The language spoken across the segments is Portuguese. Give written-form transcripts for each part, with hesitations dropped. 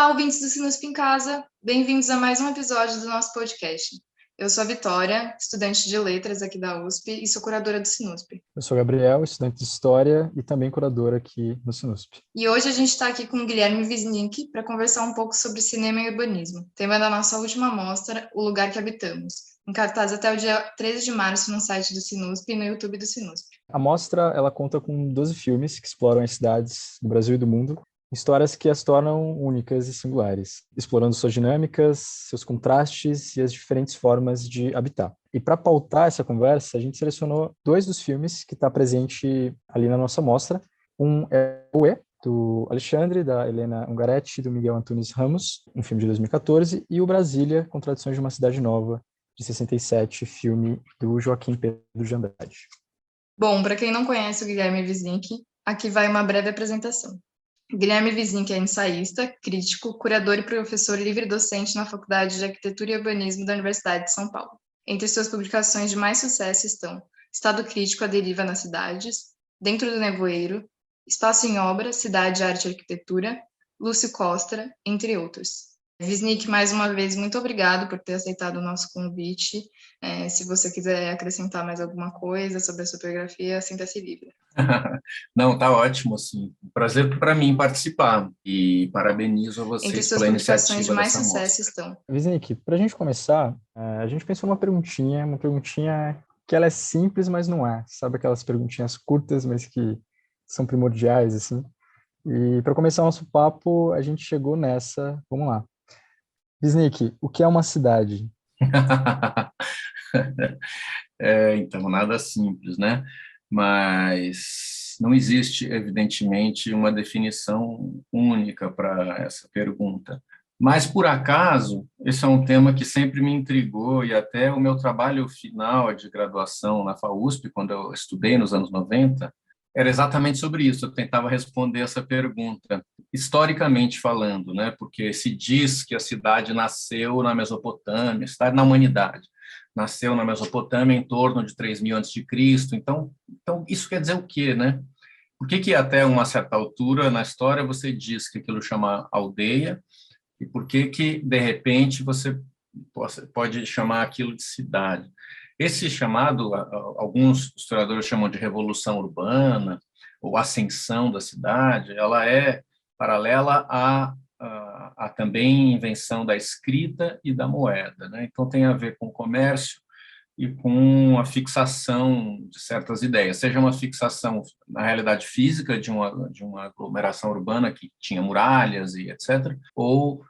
Olá, ouvintes do Sinusp em Casa, bem-vindos a mais um episódio do nosso podcast. Eu sou a Vitória, estudante de letras aqui da USP e sou curadora do Sinusp. Eu sou Gabriel, estudante de História e também curador aqui no Sinusp. E hoje a gente está aqui com o Guilherme Wisnik para conversar um pouco sobre cinema e urbanismo, tema da nossa última mostra, O Lugar que Habitamos, em cartaz até o dia 13 de março no site do Sinusp e no YouTube do Sinusp. A mostra ela conta com 12 filmes que exploram as cidades do Brasil e do mundo, histórias que as tornam únicas e singulares, explorando suas dinâmicas, seus contrastes e as diferentes formas de habitar. E para pautar essa conversa, a gente selecionou dois dos filmes que está presente ali na nossa mostra. Um é o E, do Alexandre, da Helena Ungaretti e do Miguel Antunes Ramos, um filme de 2014, e o Brasília, com Tradições de uma Cidade Nova, de 67, filme do Joaquim Pedro de Andrade. Bom, para quem não conhece o Guilherme Wisnik, aqui vai uma breve apresentação. Guilherme Wisnik é ensaísta, crítico, curador e professor livre-docente na Faculdade de Arquitetura e Urbanismo da Universidade de São Paulo. Entre suas publicações de mais sucesso estão Estado Crítico, a Deriva nas Cidades, Dentro do Nevoeiro, Espaço em Obra, Cidade, Arte e Arquitetura, Lúcio Costa, entre outros. Wisnik, mais uma vez, muito obrigado por ter aceitado o nosso convite. Se você quiser acrescentar mais alguma coisa sobre a sua biografia, sinta-se livre. Não, tá ótimo, assim. Prazer para mim participar e parabenizo a vocês pela iniciativa de mais dessa sucesso mostra. estão. Wisnik, para a gente começar, a gente pensou numa perguntinha que ela é simples, mas não é. Sabe aquelas perguntinhas curtas, mas que são primordiais, assim? E para começar o nosso papo, a gente chegou nessa. Vamos lá. Wisnik, o que é uma cidade? Então, nada simples, né? Mas não existe, evidentemente, uma definição única para essa pergunta. Mas, por acaso, esse é um tema que sempre me intrigou e até o meu trabalho final de graduação na FAUSP, quando eu estudei nos anos 90, era exatamente sobre isso. Eu tentava responder essa pergunta, historicamente falando, né? Porque se diz que a cidade nasceu na Mesopotâmia, cidade na humanidade, nasceu na Mesopotâmia em torno de 3.000 a.C. Então, isso quer dizer o quê, né? Por que até uma certa altura na história você diz que aquilo chama aldeia e por que de repente você pode chamar aquilo de cidade? Esse chamado, alguns historiadores chamam de revolução urbana ou ascensão da cidade, ela é paralela à também invenção da escrita e da moeda, né? Então tem a ver com o comércio e com a fixação de certas ideias, seja uma fixação na realidade física de uma aglomeração urbana que tinha muralhas e etc., ou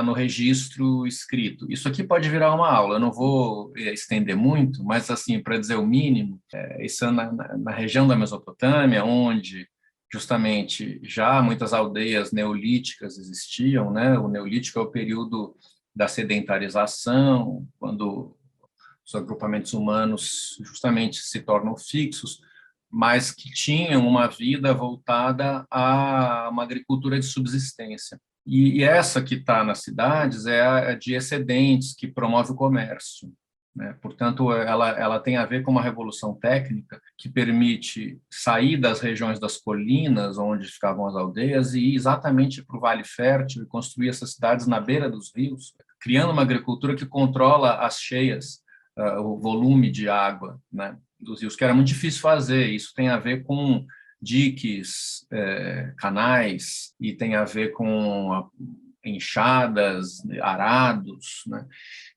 no registro escrito. Isso aqui pode virar uma aula, eu não vou estender muito, mas, assim, para dizer o mínimo, isso é na região da Mesopotâmia, onde justamente já muitas aldeias neolíticas existiam, né? O neolítico é o período da sedentarização, quando os agrupamentos humanos justamente se tornam fixos, mas que tinham uma vida voltada a uma agricultura de subsistência. E essa que está nas cidades é a de excedentes, que promove o comércio, né? Portanto, ela tem a ver com uma revolução técnica que permite sair das regiões das colinas, onde ficavam as aldeias, e ir exatamente para o Vale Fértil e construir essas cidades na beira dos rios, criando uma agricultura que controla as cheias, o volume de água, né, dos rios, que era muito difícil fazer. Isso tem a ver com diques, canais, e tem a ver com enxadas, arados, né?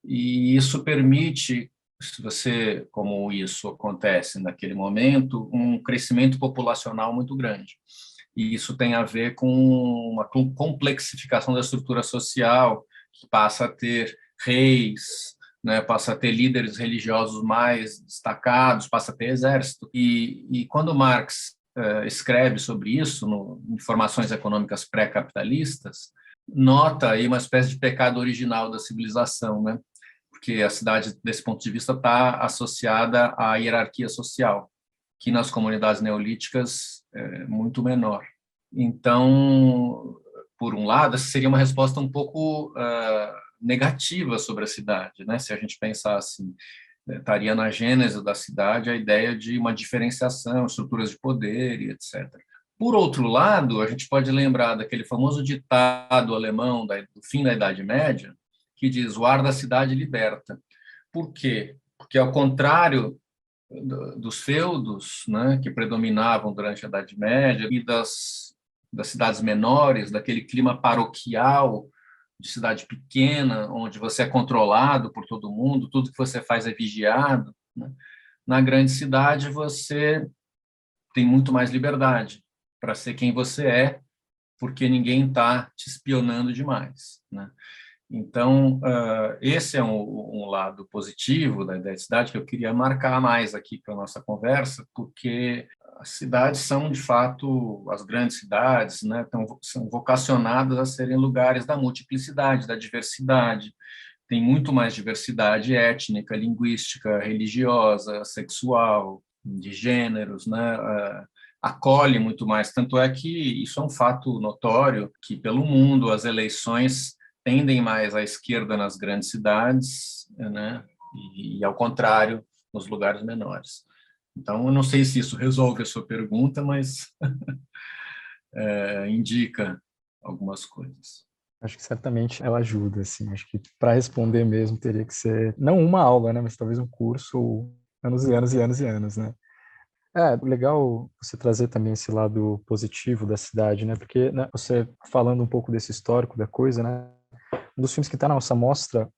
E isso permite, se você, como isso acontece naquele momento, um crescimento populacional muito grande. E isso tem a ver com uma complexificação da estrutura social, que passa a ter reis, né, passa a ter líderes religiosos mais destacados, passa a ter exército. E quando Marx escreve sobre isso, no Informações Econômicas Pré-Capitalistas, nota aí uma espécie de pecado original da civilização, né? Porque a cidade, desse ponto de vista, está associada à hierarquia social, que nas comunidades neolíticas é muito menor. Então, por um lado, essa seria uma resposta um pouco negativa sobre a cidade, né? Se a gente pensar assim, estaria na gênese da cidade a ideia de uma diferenciação, estruturas de poder e etc. Por outro lado, a gente pode lembrar daquele famoso ditado alemão do fim da Idade Média, que diz: o ar da cidade liberta. Por quê? Porque, ao contrário dos feudos, né, que predominavam durante a Idade Média, e das cidades menores, daquele clima paroquial de cidade pequena, onde você é controlado por todo mundo, tudo que você faz é vigiado, né? Na grande cidade, você tem muito mais liberdade para ser quem você é, porque ninguém está te espionando demais, né? Então, esse é um lado positivo da identidade que eu queria marcar mais aqui para a nossa conversa, porque as cidades são, de fato, as grandes cidades, né, são vocacionadas a serem lugares da multiplicidade, da diversidade. Tem muito mais diversidade étnica, linguística, religiosa, sexual, de gêneros, né? Acolhe muito mais. Tanto é que isso é um fato notório, que pelo mundo as eleições tendem mais à esquerda nas grandes cidades, né? E ao contrário, nos lugares menores. Então, eu não sei se isso resolve a sua pergunta, mas indica algumas coisas. Acho que certamente ela ajuda, assim. Acho que para responder mesmo teria que ser, não uma aula, né, mas talvez um curso, anos e anos e anos e anos, né? É legal você trazer também esse lado positivo da cidade, né? Porque, né, você falando um pouco desse histórico da coisa, né? Um dos filmes que está na nossa mostra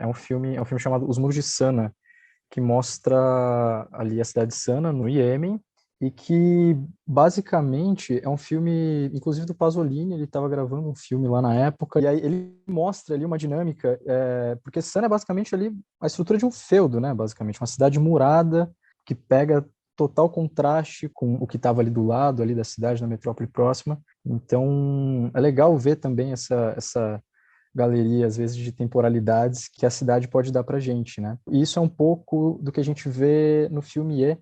é um filme chamado Os Muros de Sana, que mostra ali a cidade de Sana, no Iêmen, e que basicamente é um filme, inclusive do Pasolini, ele estava gravando um filme lá na época, e aí ele mostra ali uma dinâmica, porque Sana é basicamente ali a estrutura de um feudo, né? Basicamente, uma cidade murada que pega total contraste com o que estava ali do lado, ali da cidade, na metrópole próxima. Então, é legal ver também essa galeria, às vezes, de temporalidades que a cidade pode dar pra gente, né? E isso é um pouco do que a gente vê no filme E.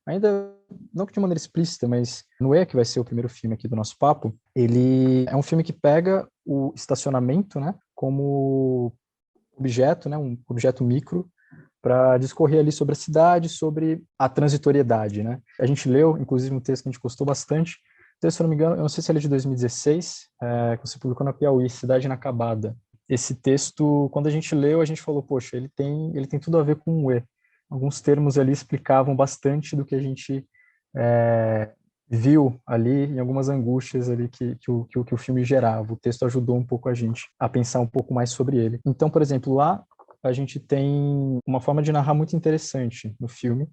Ainda não de maneira explícita, mas no E, que vai ser o primeiro filme aqui do nosso papo, ele é um filme que pega o estacionamento, né, como objeto, né, um objeto micro, para discorrer ali sobre a cidade, sobre a transitoriedade, né? A gente leu, inclusive, um texto que a gente gostou bastante, se eu não me engano, eu não sei se ele é de 2016, que você publicou na Piauí, Cidade Inacabada. Esse texto, quando a gente leu, a gente falou, poxa, ele tem tudo a ver com o E. Alguns termos ali explicavam bastante do que a gente viu ali, em algumas angústias ali que o filme gerava. O texto ajudou um pouco a gente a pensar um pouco mais sobre ele. Então, por exemplo, lá a gente tem uma forma de narrar muito interessante no filme,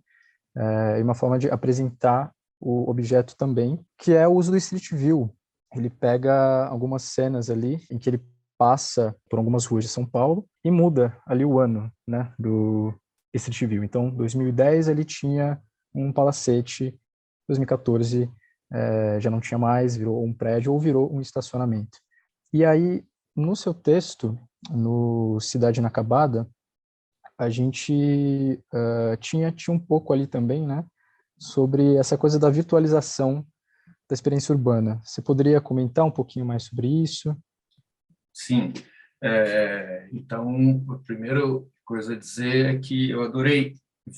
e uma forma de apresentar o objeto também, que é o uso do Street View. Ele pega algumas cenas ali em que ele passa por algumas ruas de São Paulo e muda ali o ano, né, do Street View. Então, 2010 ele tinha um palacete, 2014 já não tinha mais, virou um prédio ou virou um estacionamento. E aí, no seu texto, no Cidade Inacabada, a gente tinha um pouco ali também, né, sobre essa coisa da virtualização da experiência urbana. Você poderia comentar um pouquinho mais sobre isso? Sim. Então, a primeira coisa a dizer é que eu adorei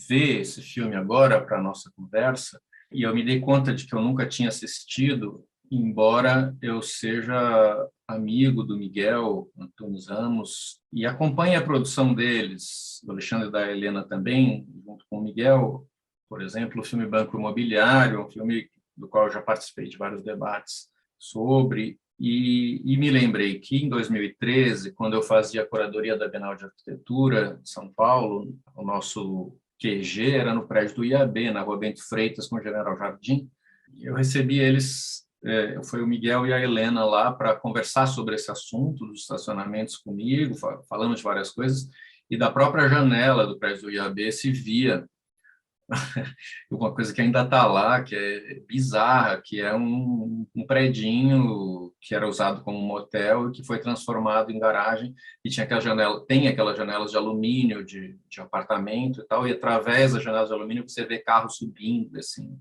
ver esse filme agora para a nossa conversa, e eu me dei conta de que eu nunca tinha assistido, embora eu seja amigo do Miguel Antunes Ramos e acompanhe a produção deles, do Alexandre e da Helena também, junto com o Miguel. Por exemplo, o filme Banco Imobiliário, um filme do qual eu já participei de vários debates sobre, e me lembrei que em 2013, quando eu fazia a curadoria da Bienal de Arquitetura de São Paulo, o nosso QG era no prédio do IAB, na Rua Bento Freitas, com o General Jardim. Eu recebi eles, foi o Miguel e a Helena lá para conversar sobre esse assunto dos estacionamentos comigo, falamos de várias coisas, e da própria janela do prédio do IAB se via uma coisa que ainda está lá, que é bizarra, que é um predinho que era usado como motel e que foi transformado em garagem, e tinha tem aquelas janelas de alumínio de apartamento e tal, e através das janelas de alumínio você vê carros subindo, assim.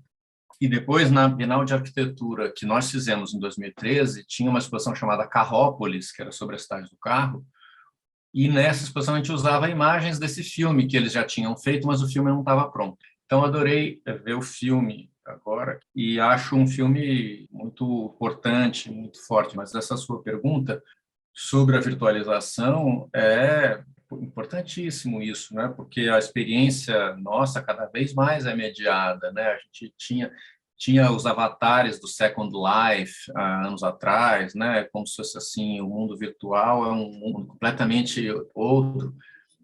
E depois, na Bienal de Arquitetura, que nós fizemos em 2013, tinha uma exposição chamada Carrópolis, que era sobre a cidade do carro, e nessa exposição a gente usava imagens desse filme que eles já tinham feito, mas o filme não estava pronto. Então, adorei ver o filme agora, e acho um filme muito importante, muito forte. Mas essa sua pergunta sobre a virtualização é importantíssimo isso, né? Porque a experiência nossa cada vez mais é mediada, né? A gente tinha os avatares do Second Life há anos atrás, né? Como se fosse assim, o mundo virtual é um mundo completamente outro.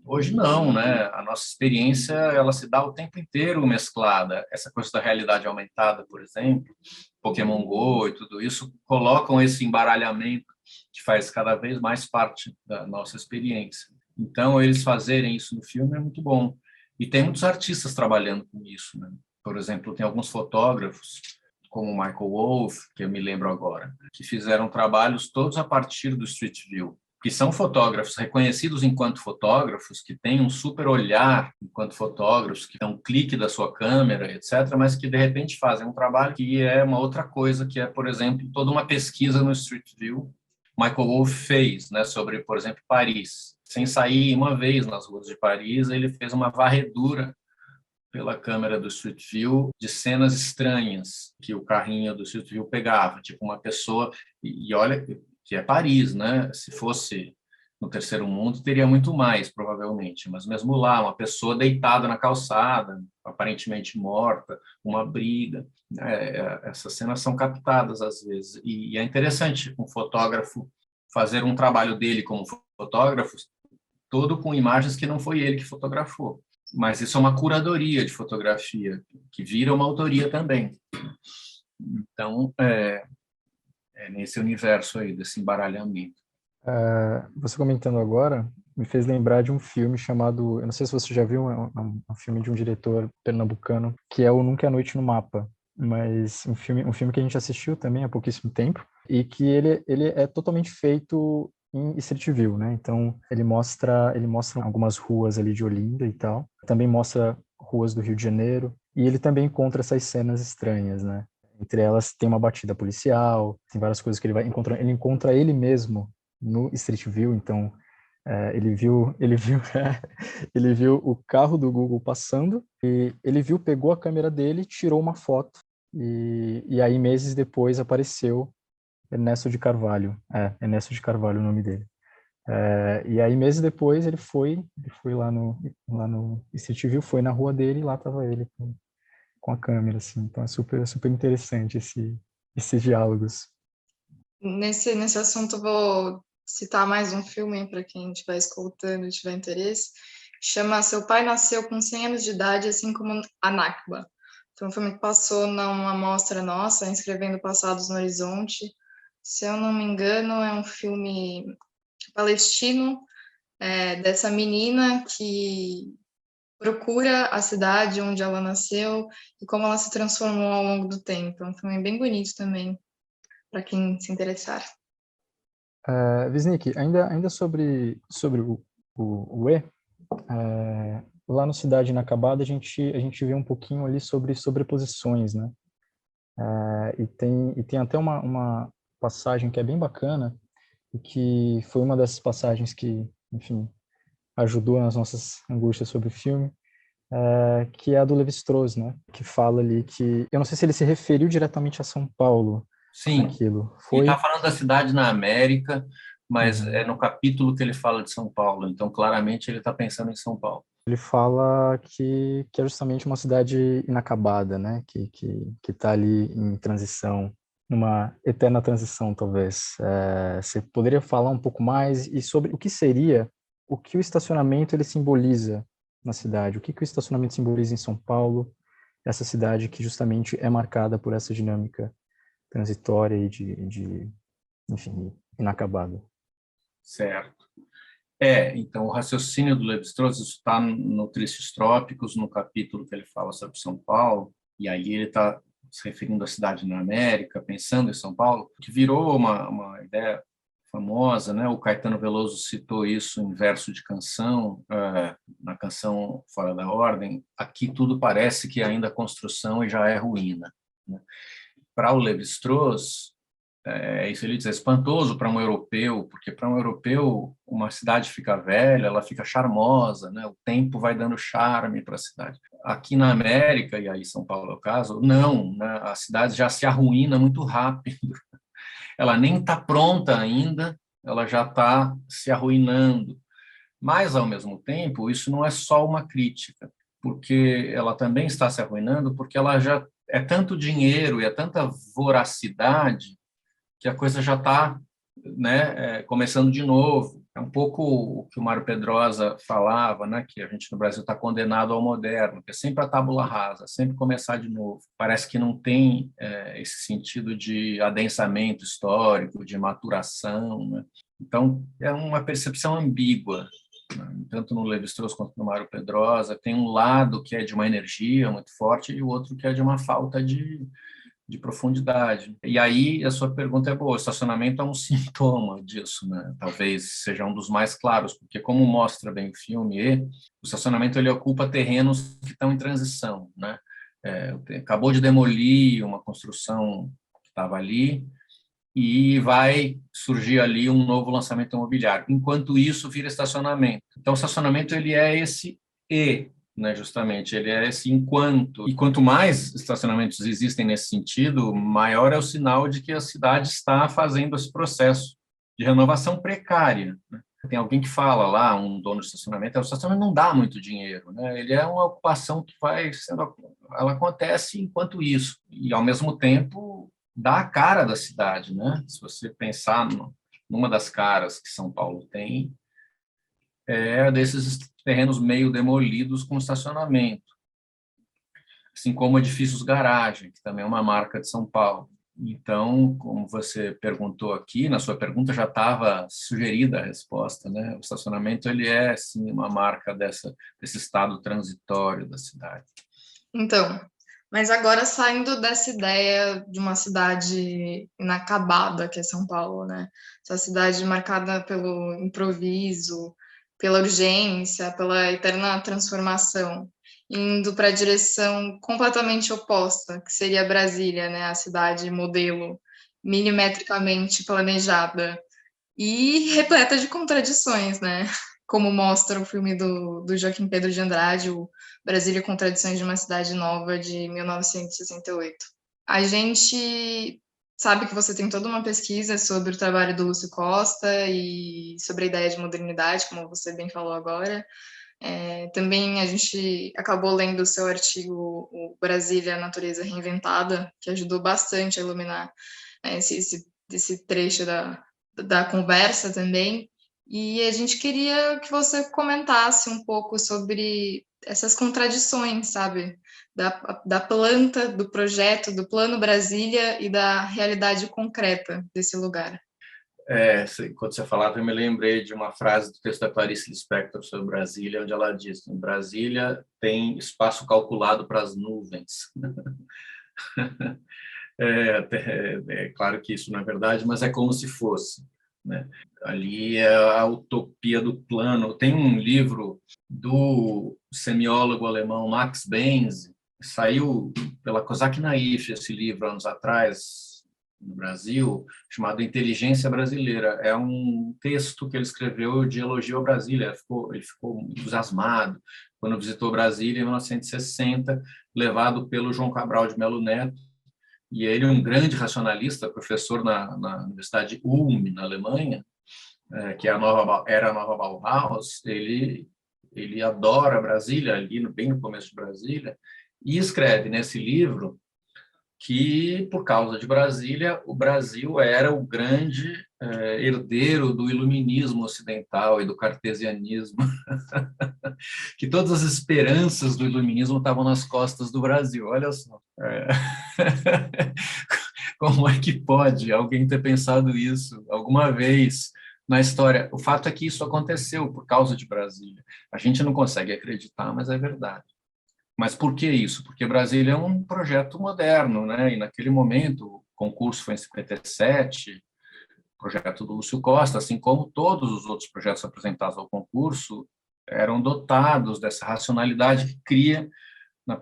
Hoje não, né? A nossa experiência ela se dá o tempo inteiro mesclada. Essa coisa da realidade aumentada, por exemplo, Pokémon Go e tudo isso colocam esse embaralhamento que faz cada vez mais parte da nossa experiência. Então, eles fazerem isso no filme é muito bom. E tem muitos artistas trabalhando com isso, né? Por exemplo, tem alguns fotógrafos, como o Michael Wolff, que eu me lembro agora, que fizeram trabalhos todos a partir do Street View, que são fotógrafos reconhecidos enquanto fotógrafos, que têm um super olhar enquanto fotógrafos, que dão um clique da sua câmera, etc., mas que, de repente, fazem um trabalho que é uma outra coisa, que é, por exemplo, toda uma pesquisa no Street View. Michael Wolff fez, né, sobre, por exemplo, Paris. Sem sair uma vez nas ruas de Paris, ele fez uma varredura pela câmera do Street View de cenas estranhas que o carrinho do Street View pegava, tipo uma pessoa, e olha que é Paris, né? Se fosse no terceiro mundo, teria muito mais, provavelmente, mas mesmo lá, uma pessoa deitada na calçada, aparentemente morta, uma briga, essas cenas são captadas às vezes, e é interessante um fotógrafo fazer um trabalho dele como fotógrafo, todo com imagens que não foi ele que fotografou. Mas isso é uma curadoria de fotografia, que vira uma autoria também. Então, é nesse universo aí, desse embaralhamento. Você comentando agora me fez lembrar de um filme chamado, eu não sei se você já viu, é um filme de um diretor pernambucano, que é o Nunca é Noite no Mapa, mas um filme que a gente assistiu também há pouquíssimo tempo, e que ele é totalmente feito em Street View, né? Então, ele mostra algumas ruas ali de Olinda e tal, também mostra ruas do Rio de Janeiro, e ele também encontra essas cenas estranhas, né? Entre elas tem uma batida policial, tem várias coisas que ele vai encontrando. Ele encontra ele mesmo no Street View, então ele viu o carro do Google passando e ele pegou a câmera dele, tirou uma foto e aí meses depois apareceu Ernesto de Carvalho, Ernesto de Carvalho o nome dele. E aí meses depois ele foi lá no Street View, foi na rua dele e lá estava ele com a câmera, assim. Então é super super interessante esses diálogos. Nesse assunto, vou citar mais um filme para quem estiver escutando e tiver interesse. Chama Seu Pai Nasceu com 100 anos de idade, assim como a Nakba. Então, um filme que passou numa mostra nossa, Inscrevendo Passados no Horizonte. Se eu não me engano, é um filme palestino, dessa menina que procura a cidade onde ela nasceu e como ela se transformou ao longo do tempo. É um filme bem bonito também, para quem se interessar. Wisnik, ainda sobre o E, lá no Cidade Inacabada a gente vê um pouquinho ali sobre sobreposições, né? E tem até uma passagem que é bem bacana e que foi uma dessas passagens que, enfim, ajudou nas nossas angústias sobre o filme, que é a do Lévi-Strauss, né? Que fala ali que, eu não sei se ele se referiu diretamente a São Paulo Sim, naquilo. ele está Foi falando da cidade na América, mas Uhum. é no capítulo que ele fala de São Paulo, então claramente ele está pensando em São Paulo. Ele fala que é justamente uma cidade inacabada, né? Que está ali em transição, numa eterna transição, talvez. Você poderia falar um pouco mais e sobre o que o estacionamento ele simboliza na cidade? O que o estacionamento simboliza em São Paulo, essa cidade que justamente é marcada por essa dinâmica transitória e enfim, inacabada. Certo. Então, o raciocínio do Levi-Strauss está no Tristes Trópicos, no capítulo que ele fala sobre São Paulo, e aí ele está se referindo à cidade na América, pensando em São Paulo, que virou uma ideia famosa, né? O Caetano Veloso citou isso em verso de canção, na canção Fora da Ordem, aqui tudo parece que ainda é construção e já é ruína, né? Para o Levi-Strauss, isso ele diz, é espantoso para um europeu, porque para um europeu uma cidade fica velha, ela fica charmosa, né? O tempo vai dando charme para a cidade. Aqui na América, e aí São Paulo é o caso, não, né? A cidade já se arruína muito rápido. Ela nem está pronta ainda, ela já está se arruinando. Mas, ao mesmo tempo, isso não é só uma crítica, porque ela também está se arruinando, porque ela já é tanto dinheiro e é tanta voracidade que a coisa já está, né, começando de novo. É um pouco o que o Mário Pedrosa falava, né, que a gente no Brasil está condenado ao moderno, que é sempre a tábula rasa, sempre começar de novo. Parece que não tem esse sentido de adensamento histórico, de maturação, né? Então, é uma percepção ambígua, né? Tanto no Lévi-Strauss quanto no Mário Pedrosa. Tem um lado que é de uma energia muito forte e o outro que é de uma falta de profundidade. E aí a sua pergunta é boa, o estacionamento é um sintoma disso, né? Talvez seja um dos mais claros, porque como mostra bem o filme, o estacionamento ele ocupa terrenos que estão em transição, né? Acabou de demolir uma construção que estava ali e vai surgir ali um novo lançamento imobiliário. Enquanto isso, vira estacionamento. Então, o estacionamento ele é esse né, justamente, ele é esse enquanto. E quanto mais estacionamentos existem nesse sentido, maior é o sinal de que a cidade está fazendo esse processo de renovação precária, né? Tem alguém que fala lá, um dono de estacionamento, o estacionamento não dá muito dinheiro, né? Ele é uma ocupação que vai sendo, ela acontece enquanto isso, e ao mesmo tempo dá a cara da cidade, né? Se você pensar numa das caras que São Paulo tem, é desses terrenos meio demolidos com estacionamento, assim como edifícios garagem, que também é uma marca de São Paulo. Então, como você perguntou aqui, na sua pergunta já estava sugerida a resposta, né? O estacionamento ele é sim uma marca desse estado transitório da cidade. Então, mas agora saindo dessa ideia de uma cidade inacabada que é São Paulo, né? Essa cidade marcada pelo improviso, pela urgência, pela eterna transformação, indo para a direção completamente oposta, que seria Brasília, né? A cidade modelo, milimetricamente planejada e repleta de contradições, né? Como mostra o filme do Joaquim Pedro de Andrade, o Brasília com Tradições de uma Cidade Nova, de 1968. A gente sabe que você tem toda uma pesquisa sobre o trabalho do Lúcio Costa e sobre a ideia de modernidade, como você bem falou agora. Também a gente acabou lendo o seu artigo, o Brasília, a Natureza Reinventada, que ajudou bastante a iluminar esse trecho da conversa também. E a gente queria que você comentasse um pouco sobre essas contradições, sabe? Da planta, do projeto, do Plano Brasília e da realidade concreta desse lugar. Quando você falava, eu me lembrei de uma frase do texto da Clarice Lispector sobre Brasília, onde ela diz: em Brasília tem espaço calculado para as nuvens. É claro que isso não é verdade, mas é como se fosse, né? Ali é a utopia do plano. Tem um livro do semiólogo alemão Max Benz, saiu pela Cosac Naif esse livro anos atrás no Brasil, chamado Inteligência Brasileira. É um texto que ele escreveu de elogio a Brasília. Ele ficou entusiasmado quando visitou Brasília em 1960, levado pelo João Cabral de Melo Neto. E ele, um grande racionalista, professor na Universidade Ulm, na Alemanha, que era a nova Bauhaus, ele adora Brasília, ali bem no começo de Brasília, e escreve nesse livro que, por causa de Brasília, o Brasil era o grande herdeiro do iluminismo ocidental e do cartesianismo, que todas as esperanças do iluminismo estavam nas costas do Brasil. Olha só. Como é que pode alguém ter pensado isso alguma vez na história? O fato é que isso aconteceu por causa de Brasília. A gente não consegue acreditar, mas é verdade. Mas por que isso? Porque Brasília é um projeto moderno, né? E naquele momento, o concurso foi em 57, o projeto do Lúcio Costa, assim como todos os outros projetos apresentados ao concurso, eram dotados dessa racionalidade que cria na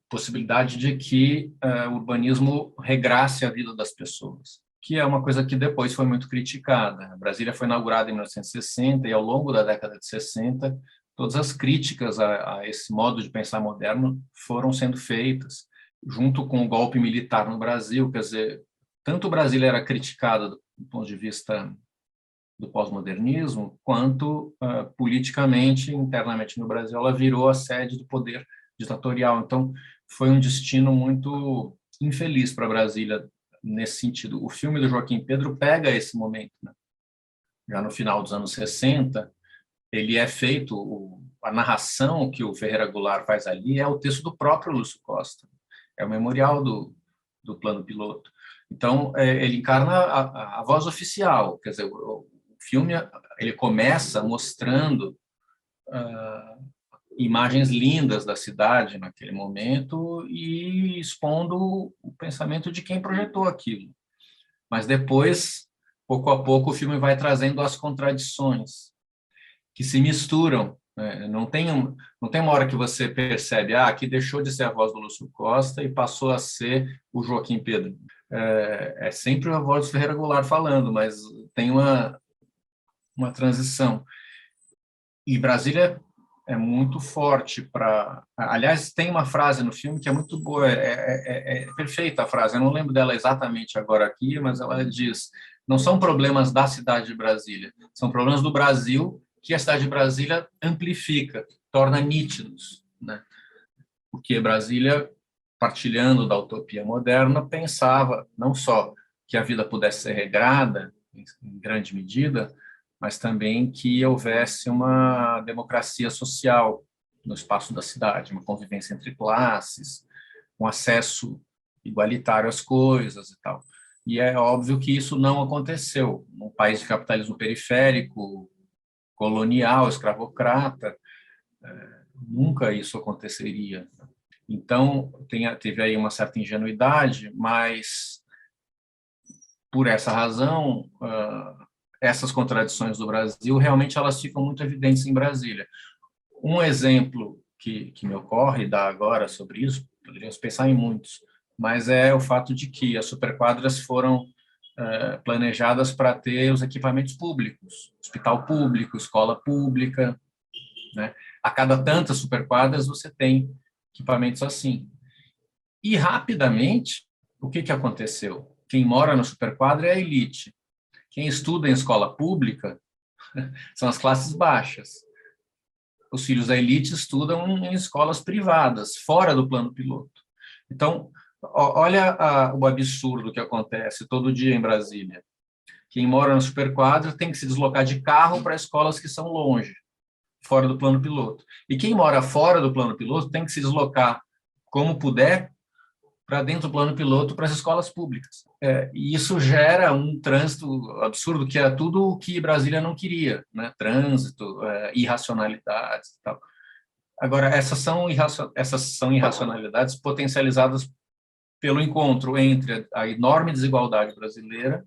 possibilidade de que o urbanismo regrasse a vida das pessoas. que é uma coisa que depois foi muito criticada. Brasília foi inaugurada em 1960 e, ao longo da década de 60, todas as críticas a esse modo de pensar moderno foram sendo feitas, junto com o golpe militar no Brasil. Quer dizer, tanto Brasília era criticada do ponto de vista do pós-modernismo, quanto politicamente, internamente no Brasil, ela virou a sede do poder ditatorial. Então, foi um destino muito infeliz para Brasília nesse sentido. O filme do Joaquim Pedro pega esse momento, né? Já no final dos anos 60, ele é feito, a narração que o Ferreira Goulart faz ali é o texto do próprio Lúcio Costa, é o memorial do plano piloto. Então, ele encarna a voz oficial, quer dizer, o filme ele começa mostrando imagens lindas da cidade naquele momento e expondo o pensamento de quem projetou aquilo. Mas depois, pouco a pouco, o filme vai trazendo as contradições que se misturam. Né? Não tem uma hora que você percebe, aqui deixou de ser a voz do Lúcio Costa e passou a ser o Joaquim Pedro. É sempre a voz do Ferreira Goulart falando, mas tem uma transição. E Brasília é muito forte para... Aliás, tem uma frase no filme que é muito boa, é perfeita a frase, eu não lembro dela exatamente agora aqui, mas ela diz: não são problemas da cidade de Brasília, são problemas do Brasil que a cidade de Brasília amplifica, torna nítidos, né? Porque Brasília, partilhando da utopia moderna, pensava não só que a vida pudesse ser regrada, em grande medida, mas também que houvesse uma democracia social no espaço da cidade, uma convivência entre classes, um acesso igualitário às coisas e tal. E é óbvio que isso não aconteceu. Num país de capitalismo periférico, colonial, escravocrata, nunca isso aconteceria. Então, teve aí uma certa ingenuidade, mas, por essa razão, essas contradições do Brasil, realmente elas ficam muito evidentes em Brasília. Um exemplo que me ocorre, dá agora sobre isso, poderíamos pensar em muitos, mas é o fato de que as superquadras foram planejadas para ter os equipamentos públicos, hospital público, escola pública, né? A cada tantas superquadras você tem equipamentos assim. E, rapidamente, o que aconteceu? Quem mora no superquadra é a elite. Quem estuda em escola pública são as classes baixas. Os filhos da elite estudam em escolas privadas, fora do plano piloto. Então, olha o absurdo que acontece todo dia em Brasília. Quem mora no superquadra tem que se deslocar de carro para escolas que são longe, fora do plano piloto. E quem mora fora do plano piloto tem que se deslocar como puder para dentro do plano piloto para as escolas públicas. E isso gera um trânsito absurdo, que é tudo o que Brasília não queria, né? Trânsito, irracionalidades e tal. Agora, essas são irracionalidades potencializadas pelo encontro entre a enorme desigualdade brasileira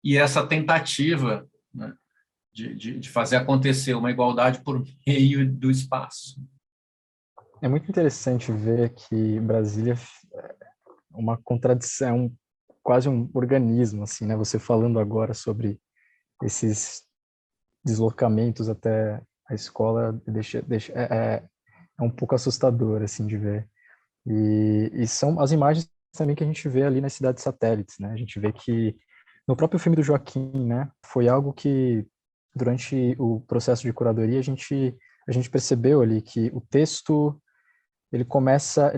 e essa tentativa, né, de fazer acontecer uma igualdade por meio do espaço. É muito interessante ver que Brasília é uma contradição, quase um organismo, assim, né? Você falando agora sobre esses deslocamentos até a escola é um pouco assustador, assim, de ver. E são as imagens também que a gente vê ali nas cidades satélites, né? A gente vê que no próprio filme do Joaquim, né, foi algo que durante o processo de curadoria a gente percebeu ali que o texto ele começa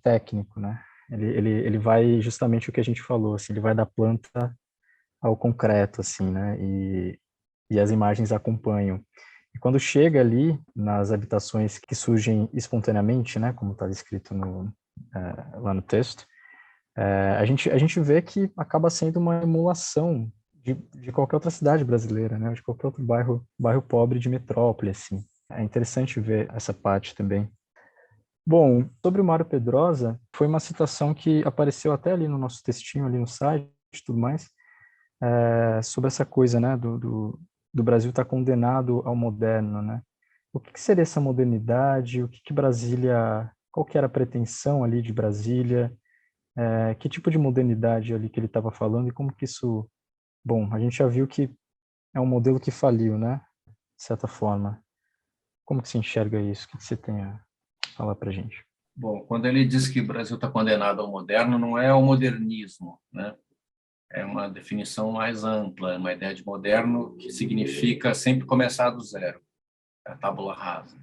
técnico, né? Ele vai justamente o que a gente falou, assim, ele vai da planta ao concreto, assim, né? E as imagens acompanham. E quando chega ali nas habitações que surgem espontaneamente, né, como está escrito lá no texto, a gente vê que acaba sendo uma emulação de qualquer outra cidade brasileira, né, de qualquer outro bairro pobre de metrópole, assim. É interessante ver essa parte também. Bom, sobre o Mário Pedrosa, foi uma citação que apareceu até ali no nosso textinho, ali no site e tudo mais, sobre essa coisa, né, do Brasil estar condenado ao moderno, né? O que seria essa modernidade? O que Brasília, qual que era a pretensão ali de Brasília? Que tipo de modernidade ali que ele estava falando e como que isso... Bom, a gente já viu que é um modelo que faliu, né? De certa forma. Como que se enxerga isso? O que você tem a falar para a gente? Bom, quando ele diz que o Brasil está condenado ao moderno, não é ao modernismo, né? É uma definição mais ampla, é uma ideia de moderno que significa sempre começar do zero, a tábula rasa.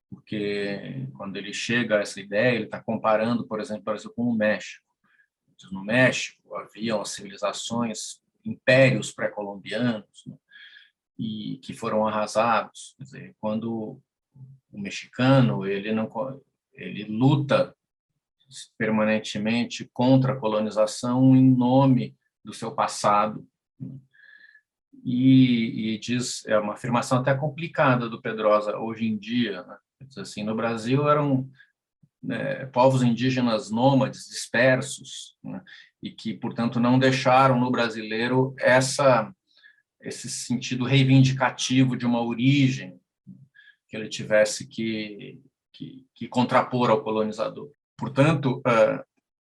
Porque quando ele chega a essa ideia, ele está comparando, por exemplo, o Brasil com o México. No México haviam as civilizações, impérios pré-colombianos, né, e que foram arrasados. Quer dizer, quando o mexicano ele luta permanentemente contra a colonização em nome do seu passado, né, e diz, é uma afirmação até complicada do Pedrosa hoje em dia, né? Diz assim, no Brasil eram povos indígenas nômades dispersos, né, e que, portanto, não deixaram no brasileiro esse sentido reivindicativo de uma origem que ele tivesse que contrapor ao colonizador. Portanto,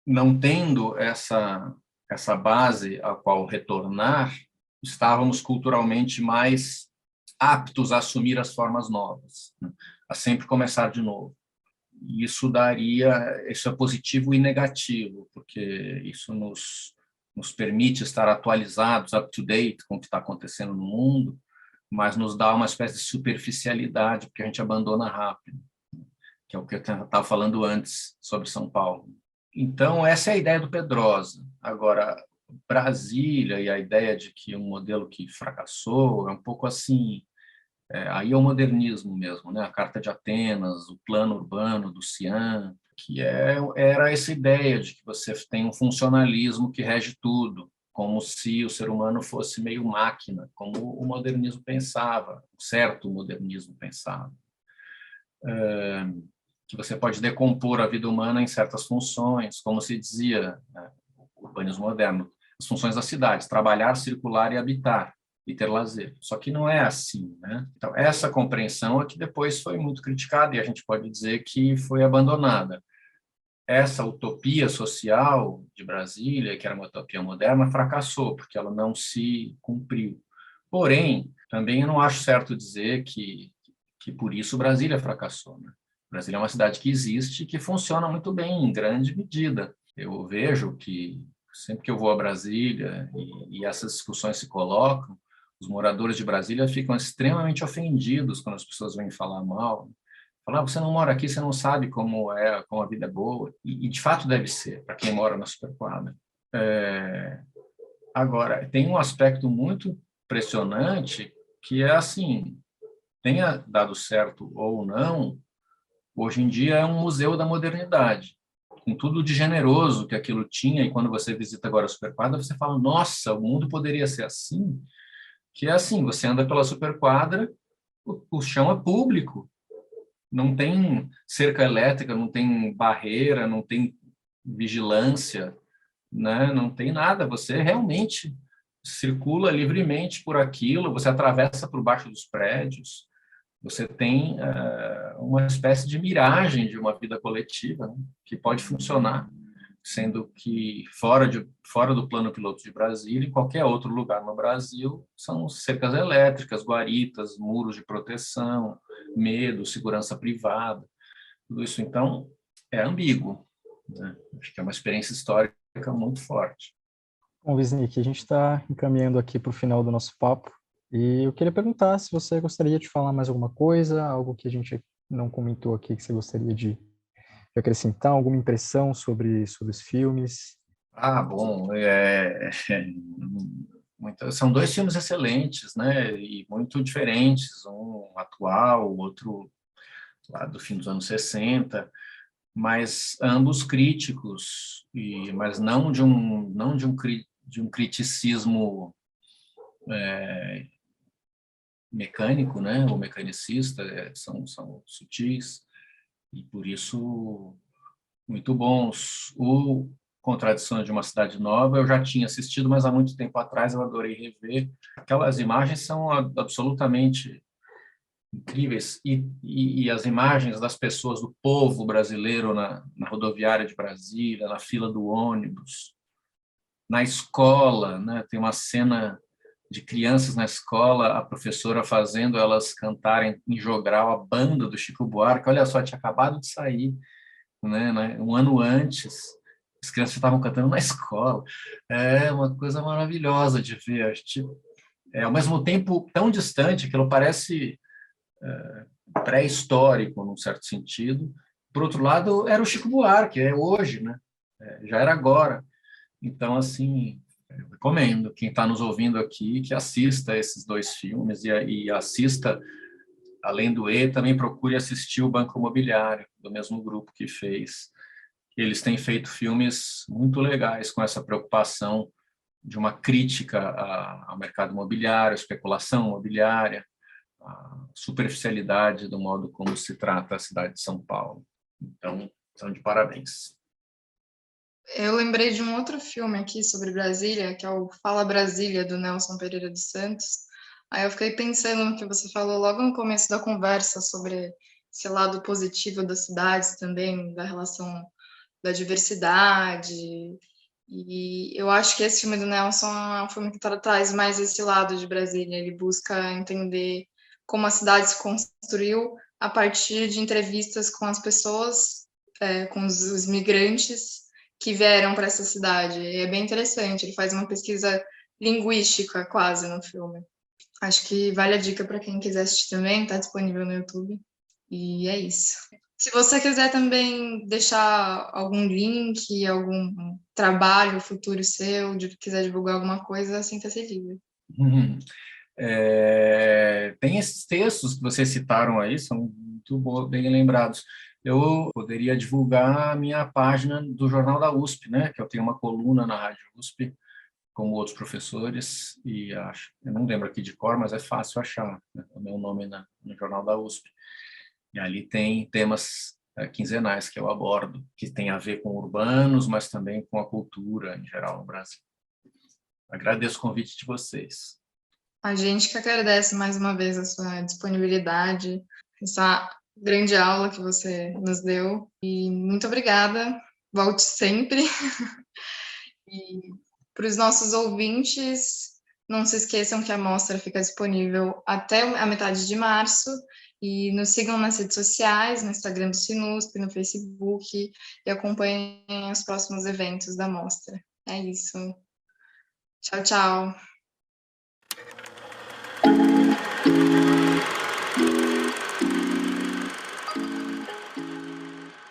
não tendo essa base a qual retornar, estávamos culturalmente mais aptos a assumir as formas novas, né, a sempre começar de novo. Isso isso é positivo e negativo, porque isso nos permite estar atualizados, up to date com o que está acontecendo no mundo, mas nos dá uma espécie de superficialidade, porque a gente abandona rápido, que é o que eu estava falando antes sobre São Paulo. Então, essa é a ideia do Pedrosa. Agora, Brasília e a ideia de que um modelo que fracassou é um pouco assim. Aí é o modernismo mesmo, né? A Carta de Atenas, o plano urbano do Cian, que era essa ideia de que você tem um funcionalismo que rege tudo, como se o ser humano fosse meio máquina, como o modernismo pensava, um certo modernismo pensava, que você pode decompor a vida humana em certas funções, como se dizia, né, o urbanismo moderno, as funções das cidades, trabalhar, circular e habitar e ter lazer. Só que não é assim, né? Então, essa compreensão é que depois foi muito criticada e a gente pode dizer que foi abandonada. Essa utopia social de Brasília, que era uma utopia moderna, fracassou, porque ela não se cumpriu. Porém, também eu não acho certo dizer que por isso Brasília fracassou, né? Brasília é uma cidade que existe e que funciona muito bem, em grande medida. Eu vejo que sempre que eu vou a Brasília e essas discussões se colocam, os moradores de Brasília ficam extremamente ofendidos quando as pessoas vêm falar mal. Falar, você não mora aqui, você não sabe como a vida é boa. E de fato deve ser, para quem mora na Superquadra. Agora, tem um aspecto muito impressionante que é assim, tenha dado certo ou não, hoje em dia é um museu da modernidade, com tudo de generoso que aquilo tinha, e quando você visita agora a Superquadra, você fala, nossa, o mundo poderia ser assim, que é assim, você anda pela Superquadra, o chão é público, não tem cerca elétrica, não tem barreira, não tem vigilância, né? Não tem nada, você realmente circula livremente por aquilo, você atravessa por baixo dos prédios, você tem uma espécie de miragem de uma vida coletiva, né, que pode funcionar, sendo que fora do plano piloto de Brasília, em qualquer outro lugar no Brasil, são cercas elétricas, guaritas, muros de proteção, medo, segurança privada, tudo isso, então, é ambíguo, né? Acho que é uma experiência histórica muito forte. Bom, Wisnik, a gente está encaminhando aqui para o final do nosso papo e eu queria perguntar se você gostaria de falar mais alguma coisa, algo que a gente não comentou aqui que você gostaria de acrescentar, alguma impressão sobre os filmes. Bom, são dois filmes excelentes, né, e muito diferentes, um atual, o outro lá do fim dos anos 60, mas ambos críticos, mas não de um criticismo mecânico, né, ou mecanicista, são sutis, e por isso muito bons. O Contradições de uma Cidade Nova eu já tinha assistido, mas há muito tempo atrás eu adorei rever. Aquelas imagens são absolutamente incríveis, e as imagens das pessoas, do povo brasileiro na rodoviária de Brasília, na fila do ônibus, na escola, né? Tem uma cena de crianças na escola, a professora fazendo elas cantarem em jogral a banda do Chico Buarque. Olha só, tinha acabado de sair, né? Um ano antes, as crianças já estavam cantando na escola. É uma coisa maravilhosa de ver. Ao mesmo tempo tão distante, aquilo parece pré-histórico, num certo sentido. Por outro lado, era o Chico Buarque, é hoje, né? Já era agora. Então, assim, eu recomendo quem está nos ouvindo aqui que assista esses 2 filmes e assista, além do E, também procure assistir o Banco Imobiliário, do mesmo grupo que fez. Eles têm feito filmes muito legais com essa preocupação de uma crítica ao mercado imobiliário, à especulação imobiliária, a superficialidade do modo como se trata a cidade de São Paulo. Então, são de parabéns. Eu lembrei de um outro filme aqui sobre Brasília, que é o Fala Brasília, do Nelson Pereira dos Santos. Aí eu fiquei pensando no que você falou logo no começo da conversa sobre esse lado positivo das cidades também, da relação da diversidade. E eu acho que esse filme do Nelson é um filme que traz mais esse lado de Brasília. Ele busca entender como a cidade se construiu a partir de entrevistas com as pessoas, com os migrantes que vieram para essa cidade. E é bem interessante. Ele faz uma pesquisa linguística quase no filme. Acho que vale a dica para quem quiser assistir também. Está disponível no YouTube. E é isso. Se você quiser também deixar algum link, algum trabalho futuro seu, quiser divulgar alguma coisa, sinta-se livre. Tem esses textos que vocês citaram aí, são muito bem lembrados. Eu poderia divulgar a minha página do Jornal da USP, né? Que eu tenho uma coluna na Rádio USP, como outros professores, e eu não lembro aqui de cor, mas é fácil achar, né, o meu nome no Jornal da USP. E ali tem temas quinzenais que eu abordo, que tem a ver com urbanos, mas também com a cultura em geral no Brasil. Agradeço o convite de vocês. A gente que agradece mais uma vez a sua disponibilidade, essa grande aula que você nos deu. E muito obrigada. Volte sempre. E para os nossos ouvintes, não se esqueçam que a mostra fica disponível até a metade de março. E nos sigam nas redes sociais, no Instagram do Sinusp, no Facebook, e acompanhem os próximos eventos da mostra. É isso. Tchau, tchau.